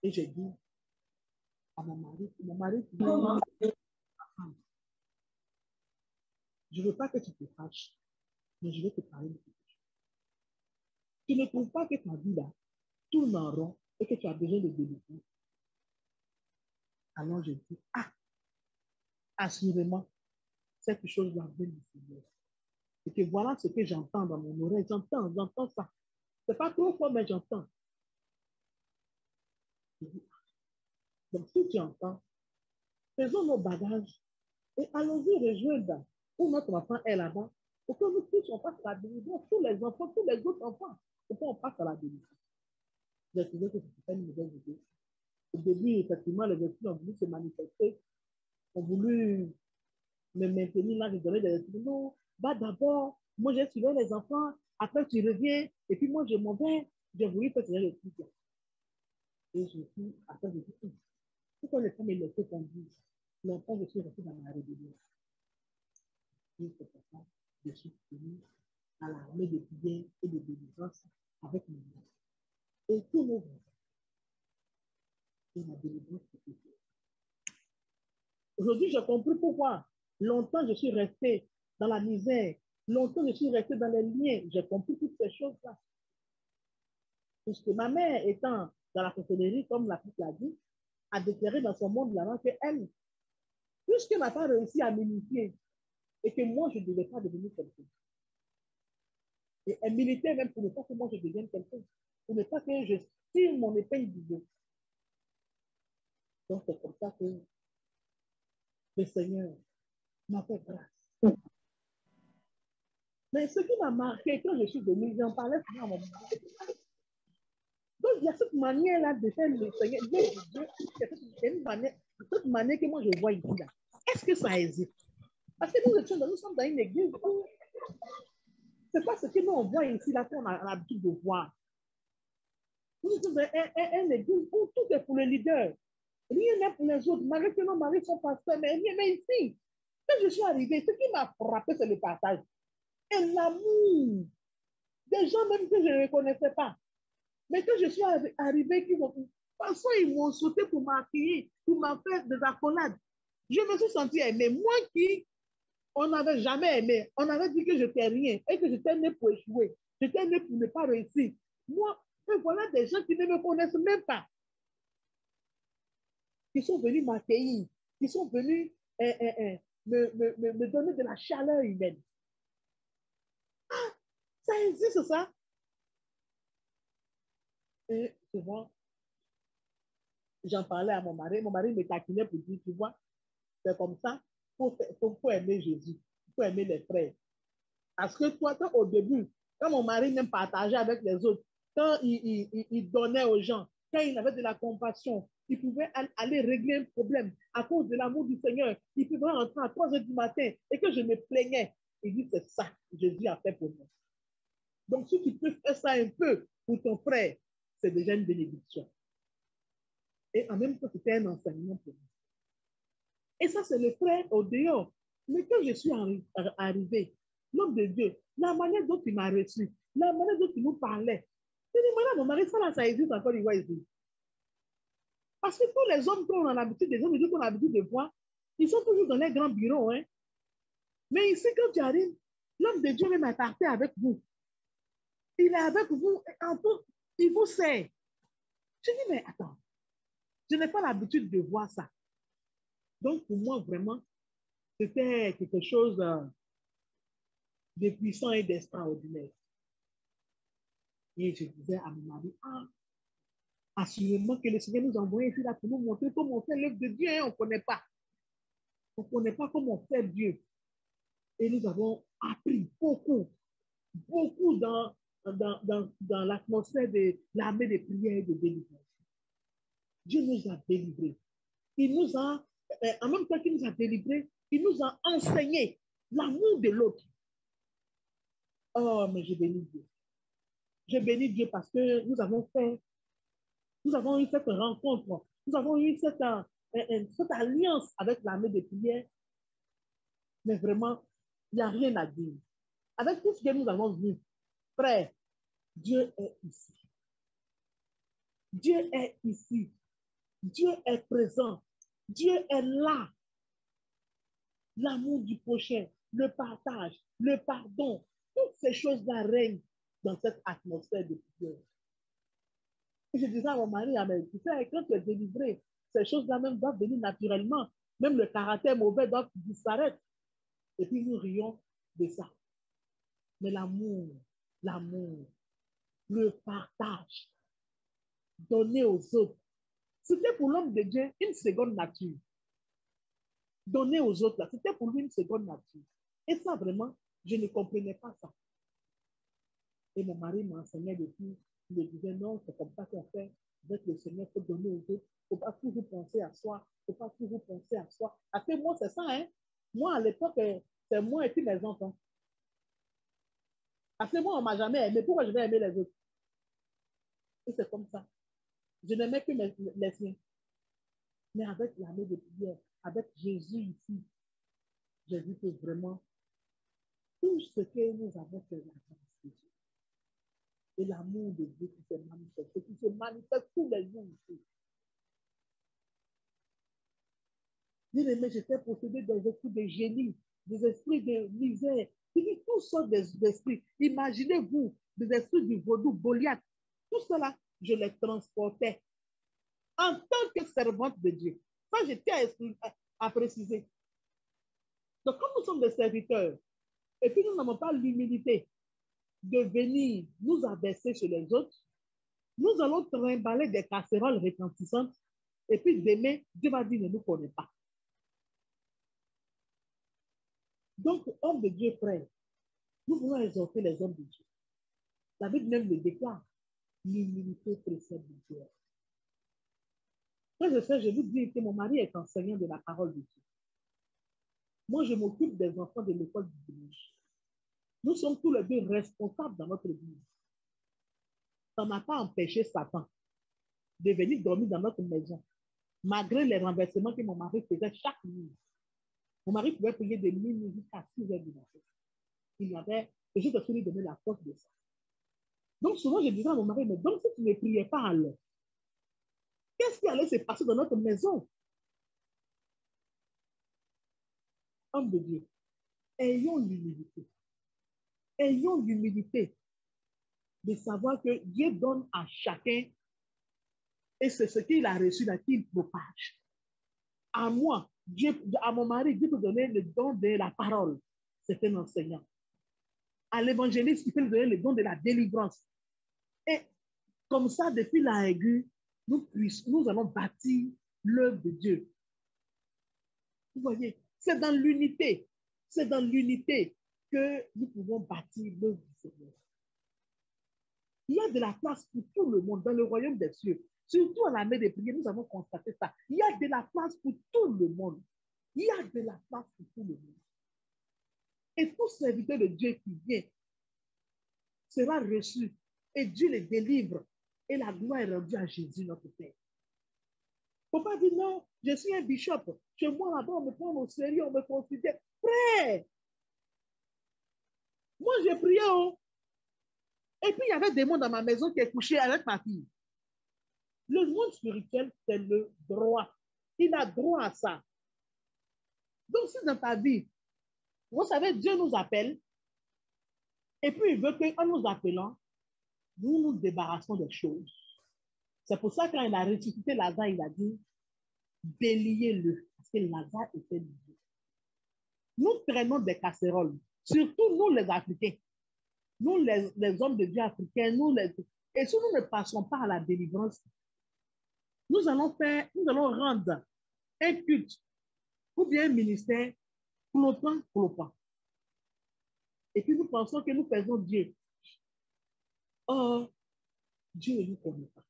Et j'ai dit à mon mari je ne veux pas que tu te fâches, mais je vais te parler de quelque chose. Tu ne trouves pas que ta vie là tourne en rond et que tu as besoin de délivrance? Alors je dis, ah, assurément, cette chose-là vient du Seigneur. Et que voilà ce que j'entends dans mon oreille. J'entends ça. C'est pas trop fort, mais j'entends. Donc, si tu entends, faisons nos bagages et allons-y rejoindre où notre enfant est là-bas pour que nous tous on passe à la délivrance. Tous les enfants, tous les autres enfants, pour qu'on passe à la délivrance. J'ai trouvé que c'était une mauvaise idée. Au début, effectivement, les esprits ont voulu se manifester, ont voulu me maintenir là, je donnais des esprits. Non, va d'abord, moi j'ai suivi les enfants, après tu reviens, et puis moi je m'en vais, j'ai voulu faire le truc. Et je suis, après je dis, pourquoi les femmes me laissaient conduire? Longtemps, je suis resté dans la rébellion. Et c'est pour ça que je suis venu à l'armée de prière et de délivrance avec mon mari. Et tout le monde. Et la délivrance, c'est tout. Aujourd'hui, j'ai compris pourquoi. Longtemps, je suis resté dans la misère. Longtemps, je suis resté dans les liens. J'ai compris toutes ces choses-là. Puisque ma mère étant dans la sorcellerie, comme la petite l'a dit, a déclaré dans son monde là-bas qu'elle, puisqu'elle n'a pas réussi à m'unifier et que moi, je ne devais pas devenir quelqu'un. Et elle militait même pour ne pas que moi, je devienne quelqu'un. Pour ne pas que je tire mon épingle du jeu. Donc, c'est comme ça que le Seigneur m'a fait grâce. Mais ce qui m'a marqué quand je suis venue, j'en parlais souvent à mon mari. Donc, il y a cette manière-là de faire le Seigneur. Dieu, cette manière que moi je vois ici, là. Est-ce que ça existe? Parce que nous sommes dans une église où c'est pas ce que nous on voit ici, là, qu'on a l'habitude de voir. Nous sommes dans une église où tout est pour le leader. Rien n'est pour les autres. Malgré que nos maris sont pasteurs, mais ici, quand je suis arrivée, ce qui m'a frappé, c'est le partage. Et l'amour des gens même que je ne reconnaissais pas. Mais quand je suis arrivée, parfois ils m'ont sauté pour m'accueillir, pour m'en faire des accolades. Je me suis sentie aimée. Moi qui, on n'avait jamais aimé, on avait dit que je n'étais rien et que j'étais née pour échouer. J'étais née pour ne pas réussir. Moi, et voilà des gens qui ne me connaissent même pas. Qui sont venus m'accueillir, qui sont venus me donner de la chaleur humaine. Ah, ça existe ça? Et souvent, j'en parlais à mon mari me taquinait pour dire, tu vois, c'est comme ça, il faut aimer Jésus, il faut aimer les frères. Parce que toi, au début, quand mon mari même partageait avec les autres, quand il donnait aux gens, quand il avait de la compassion, il pouvait aller régler un problème à cause de l'amour du Seigneur. Il pouvait rentrer à 3 heures du matin et que je me plaignais. Il dit, c'est ça que Jésus a fait pour moi. Donc, si tu peux faire ça un peu pour ton frère, c'est déjà une bénédiction. Et en même temps, c'était un enseignement pour moi. Et ça, c'est le frère au dehors. Mais quand je suis arrivée, l'homme de Dieu, la manière dont il m'a reçu, la manière dont il nous parlait, je dis, madame, mon mari, ça existe encore, il voit ici. Parce que tous les hommes qu'on a l'habitude, les hommes de Dieu qu'on a l'habitude de voir, ils sont toujours dans les grands bureaux. Hein? Mais ici, quand tu arrives, l'homme de Dieu même est parti avec vous. Il est avec vous, en tout, il vous sert. Je dis, mais attends, je n'ai pas l'habitude de voir ça. Donc, pour moi, vraiment, c'était quelque chose de puissant et d'extraordinaire. Et je disais à mon mari, assurément que le Seigneur nous a envoyé ici là pour nous montrer comment on fait l'œuvre de Dieu. Hein, on ne connaît pas. On ne connaît pas comment on fait Dieu. Et nous avons appris beaucoup dans l'atmosphère de l'armée de prière et de délivrance. Dieu nous a délivrés. Il nous a, en même temps qu'il nous a délivrés, il nous a enseigné l'amour de l'autre. Oh, mais je bénis Dieu. Je bénis Dieu parce que nous avons eu cette rencontre, nous avons eu cette alliance avec l'armée de prière. Mais vraiment, il n'y a rien à dire. Avec tout ce que nous avons vu, frère, Dieu est ici. Dieu est ici. Dieu est présent. Dieu est là. L'amour du prochain, le partage, le pardon, toutes ces choses-là règnent dans cette atmosphère de prière. Je disais à mon mari, tu sais, quand tu es délivré, ces choses-là même doivent venir naturellement. Même le caractère mauvais doit disparaître. Et puis nous rions de ça. Mais l'amour, le partage, donner aux autres, c'était pour l'homme de Dieu une seconde nature. Donner aux autres, là, c'était pour lui une seconde nature. Et ça, vraiment, je ne comprenais pas ça. Et mon mari m'enseignait depuis, il me disait, non, c'est comme ça qu'on fait avec le Seigneur, il faut donner aux autres. Il ne faut pas toujours penser à soi. Il ne faut pas toujours penser à soi. Après, moi, c'est ça, hein. Moi, à l'époque, c'est moi et puis mes enfants. Après, moi, on ne m'a jamais aimé. Pourquoi je vais aimer les autres? Et c'est comme ça. Je n'aimais que les siens. Mais avec l'année de prière, avec Jésus ici, j'ai vu que vraiment, tout ce que nous avons fait, la grâce de Dieu. Et l'amour de Dieu qui se manifeste tous les jours ici. Bien aimé, j'étais possédé des esprits de génie, des esprits de misère, toutes sortes d'esprits. Imaginez-vous, des esprits du vaudou, Goliath, tout cela, je les transportais. en tant que servante de Dieu. Ça, je tiens à préciser. Donc, comme nous sommes des serviteurs, et puis nous n'avons pas l'humilité de venir nous abaisser sur les autres, nous allons trimballer des casseroles retentissantes, et puis demain, Dieu va dire, ne nous connaît pas. Donc, homme de Dieu, frère, nous voulons exhorter les hommes de Dieu. La Bible même le déclare, l'humilité précède le Dieu. Quand je vous dis que mon mari est enseignant de la parole de Dieu. Moi, je m'occupe des enfants de l'école du dimanche. Nous sommes tous les deux responsables dans notre église. Ça n'a pas empêché Satan de venir dormir dans notre maison, malgré les renversements que mon mari faisait chaque nuit. Mon mari pouvait prier de minuit jusqu'à 6 heures du matin. Il avait, et je te lui donner la force de ça. Donc, souvent, je disais à mon mari, mais donc, si tu ne priais pas alors, qu'est-ce qui allait se passer dans notre maison? Homme de Dieu, ayons l'humilité. Ayons l'humilité de savoir que Dieu donne à chacun et c'est ce qu'il a reçu là qu'il propage. À moi, Dieu, à mon mari, Dieu peut donner le don de la parole. C'est un enseignant. À l'évangéliste, il peut donner le don de la délivrance. Et comme ça, depuis la aiguë, nous allons bâtir l'œuvre de Dieu. Vous voyez, c'est dans l'unité. C'est dans l'unité que nous pouvons bâtir l'œuvre du Seigneur. Il y a de la place pour tout le monde dans le royaume des cieux. Surtout à la main des prières, nous avons constaté ça. Il y a de la place pour tout le monde. Il y a de la place pour tout le monde. Et tout serviteur de Dieu qui vient sera reçu et Dieu les délivre et la gloire est rendue à Jésus notre Père. Il ne faut pas dire non, je suis un bishop. Chez moi là-bas, on me prend au sérieux, on me considère. Frère, moi j'ai prié. Et puis il y avait des gens dans ma maison qui est couché avec ma fille. Le monde spirituel, c'est le droit. Il a droit à ça. Donc, si dans ta vie, vous savez, Dieu nous appelle, et puis il veut qu'en nous appelant, nous nous débarrassons des choses. C'est pour ça que quand il a ressuscité Lazare, il a dit, déliez-le, parce que Lazare était lié. Nous traînons des casseroles, surtout nous les Africains, nous les hommes de Dieu africains, et si nous ne passons pas à la délivrance, nous allons rendre un culte ou bien un ministère clopant. Et puis nous pensons que nous faisons Dieu. Or, Dieu ne nous connaît pas.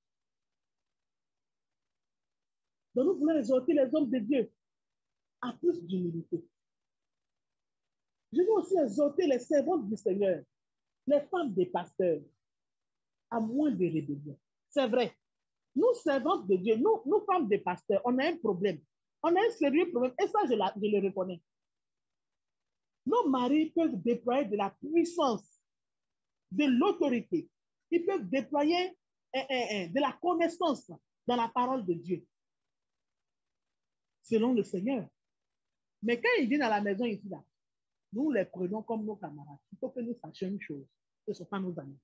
Donc nous voulons exhorter les hommes de Dieu à plus d'humilité. Je veux aussi exhorter les servantes du Seigneur, les femmes des pasteurs, à moins de rébellion. C'est vrai. Nous, servantes de Dieu, nous femmes des pasteurs, on a un problème. On a un sérieux problème. Et ça, je le reconnais. Nos maris peuvent déployer de la puissance, de l'autorité. Ils peuvent déployer de la connaissance dans la parole de Dieu, selon le Seigneur. Mais quand ils viennent à la maison ici, là, nous les prenons comme nos camarades. Il faut que nous sachions une chose. Ce ne sont pas nos amis.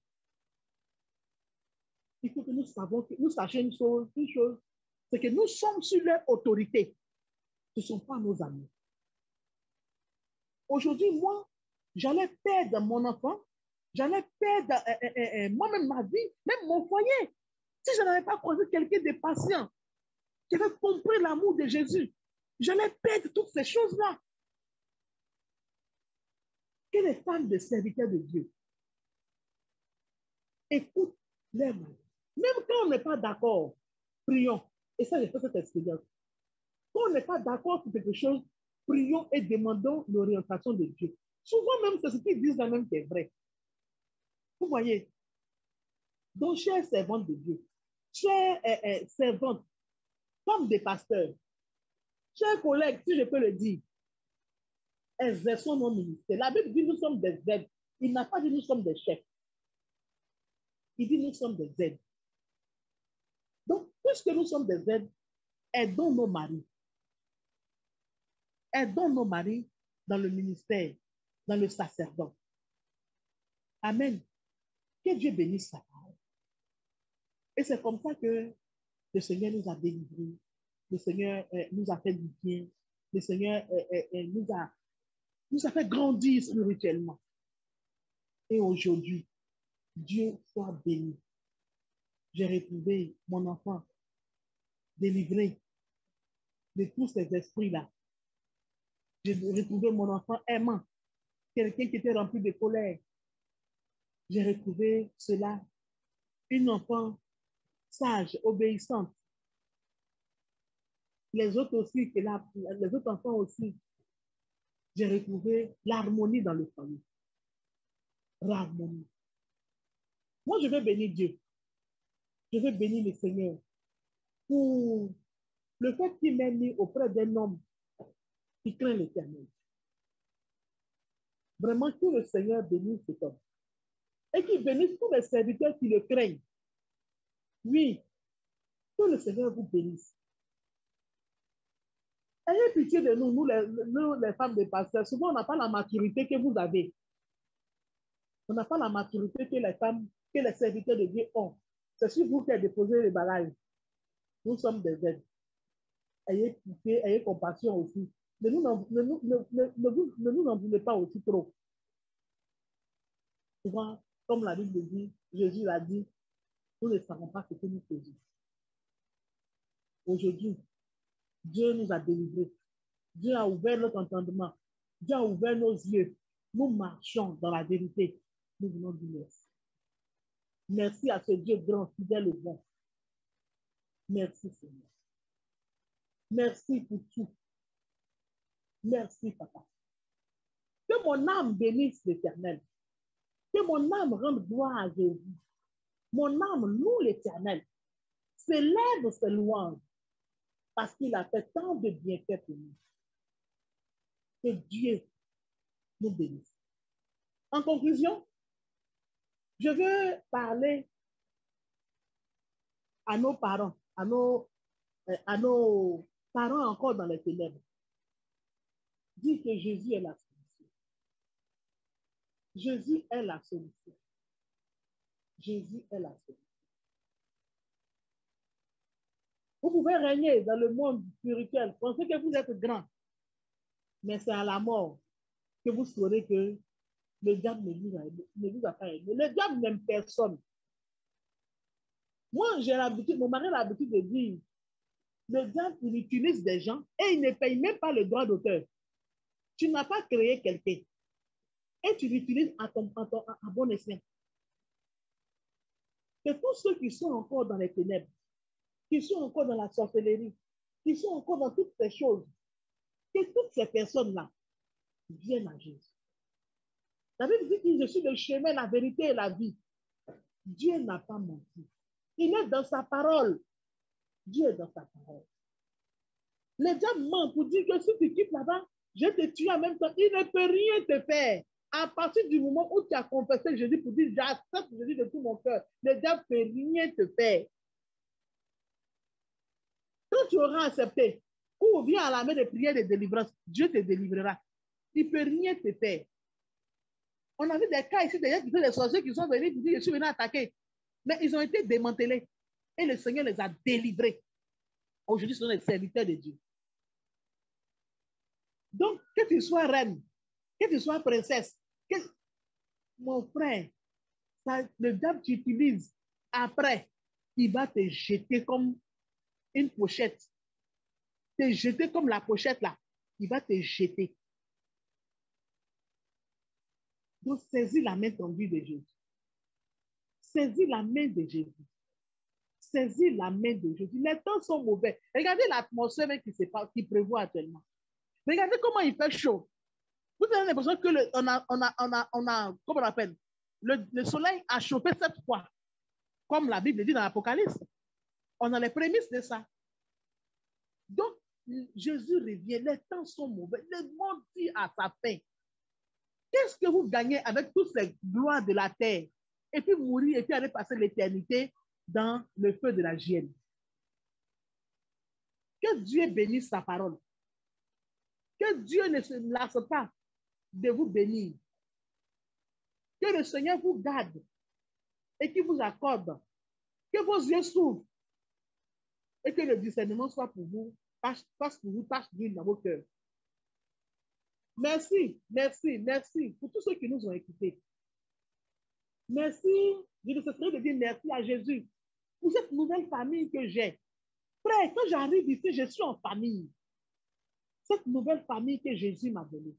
Il faut que nous sachions une chose, c'est que nous sommes sur leur autorité. Ce ne sont pas nos amis. Aujourd'hui, moi, j'allais perdre mon enfant, j'allais perdre moi-même ma vie, même mon foyer. Si je n'avais pas croisé quelqu'un de patient, qui avait compris l'amour de Jésus, j'allais perdre toutes ces choses-là. Que les femmes de serviteurs de Dieu écoutent leur mari. Même quand on n'est pas d'accord, prions. Et ça, j'ai fait cette expérience. Quand on n'est pas d'accord sur quelque chose, prions et demandons l'orientation de Dieu. Souvent même, c'est ce qu'ils disent là même qui est vrai. Vous voyez? Donc, chers servantes de Dieu, chers servantes, femmes des pasteurs, chers collègues, si je peux le dire, exerçons nos ministères. La Bible dit nous sommes des aides. Il n'a pas dit nous sommes des chefs. Il dit nous sommes des aides. Donc, puisque nous sommes des aides, aidons nos maris. Aidons nos maris dans le ministère, dans le sacerdoce. Amen. Que Dieu bénisse sa parole. Et c'est comme ça que Le Seigneur nous a délivrés. Le Seigneur nous a fait du bien. Le Seigneur nous a fait grandir spirituellement. Et aujourd'hui, Dieu soit béni. J'ai retrouvé mon enfant délivré de tous ces esprits-là. J'ai retrouvé mon enfant aimant, quelqu'un qui était rempli de colère. J'ai retrouvé cela, une enfant sage, obéissante. Les autres aussi, les autres enfants aussi. J'ai retrouvé l'harmonie dans le famille. L'harmonie. Moi, je veux bénir Dieu. Je veux bénir le Seigneur pour le fait qu'il m'ait mis auprès d'un homme qui craint l'Éternel. Vraiment, que le Seigneur bénisse cet homme. Et qu'il bénisse tous les serviteurs qui le craignent. Oui, que le Seigneur vous bénisse. Ayez pitié de nous, nous les femmes de pasteurs. Souvent, on n'a pas la maturité que vous avez. On n'a pas la maturité que les femmes, que les serviteurs de Dieu ont. C'est sur vous qui avez déposé les bagages. Nous sommes des aides. Ayez pitié, ayez compassion aussi. Ne nous en voulez pas aussi trop. Souvent, comme la Bible dit, Jésus l'a dit, nous ne savons pas ce que nous faisons. Aujourd'hui, Dieu nous a délivrés. Dieu a ouvert notre entendement. Dieu a ouvert nos yeux. Nous marchons dans la vérité. Nous voulons dire merci. Merci à ce Dieu grand, fidèle et bon. Merci Seigneur. Merci pour tout. Merci Papa. Que mon âme bénisse l'Éternel. Que mon âme rende gloire à Jésus. Mon âme loue l'Éternel. Célèbre ses louanges parce qu'il a fait tant de bienfaits pour nous. Que Dieu nous bénisse. En conclusion, je veux parler à nos parents, à nos parents encore dans les ténèbres. Dis que Jésus est la solution. Jésus est la solution. Jésus est la solution. Vous pouvez régner dans le monde spirituel, pensez que vous êtes grand, mais c'est à la mort que vous saurez que le diable ne vous a pas aidé. Le diable n'aime personne. Moi, j'ai l'habitude, mon mari a l'habitude de dire, le diable, il utilise des gens et il ne paye même pas le droit d'auteur. Tu n'as pas créé quelqu'un et tu l'utilises à bon escient. Que tous ceux qui sont encore dans les ténèbres, qui sont encore dans la sorcellerie, qui sont encore dans toutes ces choses, que toutes ces personnes-là viennent à Jésus. La Bible dit que je suis le chemin, la vérité et la vie. Dieu n'a pas menti. Il est dans sa parole. Dieu est dans sa parole. Les diables mentent pour dire que si tu quittes là-bas, je te tue en même temps. Il ne peut rien te faire. À partir du moment où tu as confessé Jésus pour dire j'accepte Jésus de tout mon cœur, le diable ne peut rien te faire. Quand tu auras accepté, ou viens à la main de prière de délivrance, Dieu te délivrera. Il ne peut rien te faire. On a vu des cas ici, des sorciers qui sont venus pour dire je suis venu attaquer. Mais ils ont été démantelés. Et le Seigneur les a délivrés. Aujourd'hui, ce sont les serviteurs de Dieu. Donc, que tu sois reine, que tu sois princesse, mon frère, le diable t'utilise. Après, il va te jeter comme une pochette. Te jeter comme la pochette là. Il va te jeter. Donc, saisis la main tendue de Jésus. Saisis la main de Jésus. Saisis la main de Jésus. Les temps sont mauvais. Regardez l'atmosphère qui prévoit actuellement. Regardez comment il fait chaud. Vous avez l'impression que comment on appelle, le soleil a chauffé 7 fois, comme la Bible dit dans l'Apocalypse. On a les prémices de ça. Donc, Jésus revient. Les temps sont mauvais. Le monde tire à sa fin. Qu'est-ce que vous gagnez avec toutes ces gloires de la terre et puis mourir et puis aller passer l'éternité dans le feu de la hyène? Que Dieu bénisse sa parole. Que Dieu ne se lasse pas de vous bénir. Que le Seigneur vous garde et qu'il vous accorde. Que vos yeux s'ouvrent et que le discernement soit pour vous, passe pour vous, tâche d'huile dans vos cœurs. Merci, merci, merci pour tous ceux qui nous ont écoutés. Merci, je ne cesserai de dire merci à Jésus pour cette nouvelle famille que j'ai. Frère, quand j'arrive ici, je suis en famille. Cette nouvelle famille que Jésus m'a donnée.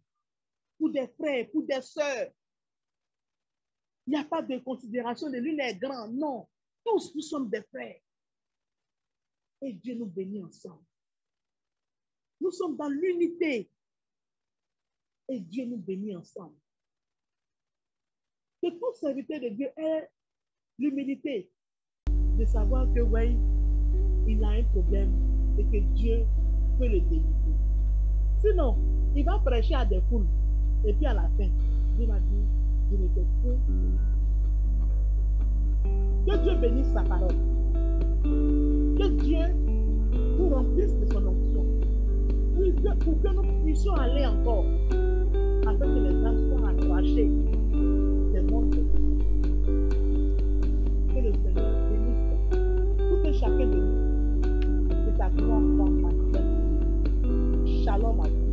Pour des frères, pour des sœurs. Il n'y a pas de considération de l'une est grand. Non, tous nous sommes des frères. Et Dieu nous bénit ensemble. Nous sommes dans l'unité. Et Dieu nous bénit ensemble. Que tout serviteur de Dieu ait l'humilité de savoir que oui, il a un problème et que Dieu peut le délivrer. Sinon, il va prêcher à des foules. Et puis à la fin, Dieu va dire, je ne te peux. Que Dieu bénisse sa parole. Que Dieu nous remplisse de son onction. Pour que nous puissions aller encore. Afin que les âmes soient arrachées des mondes. Que le Seigneur bénisse tout et chacun de nous. Que ta gloire soit manifeste. Shalom à vous.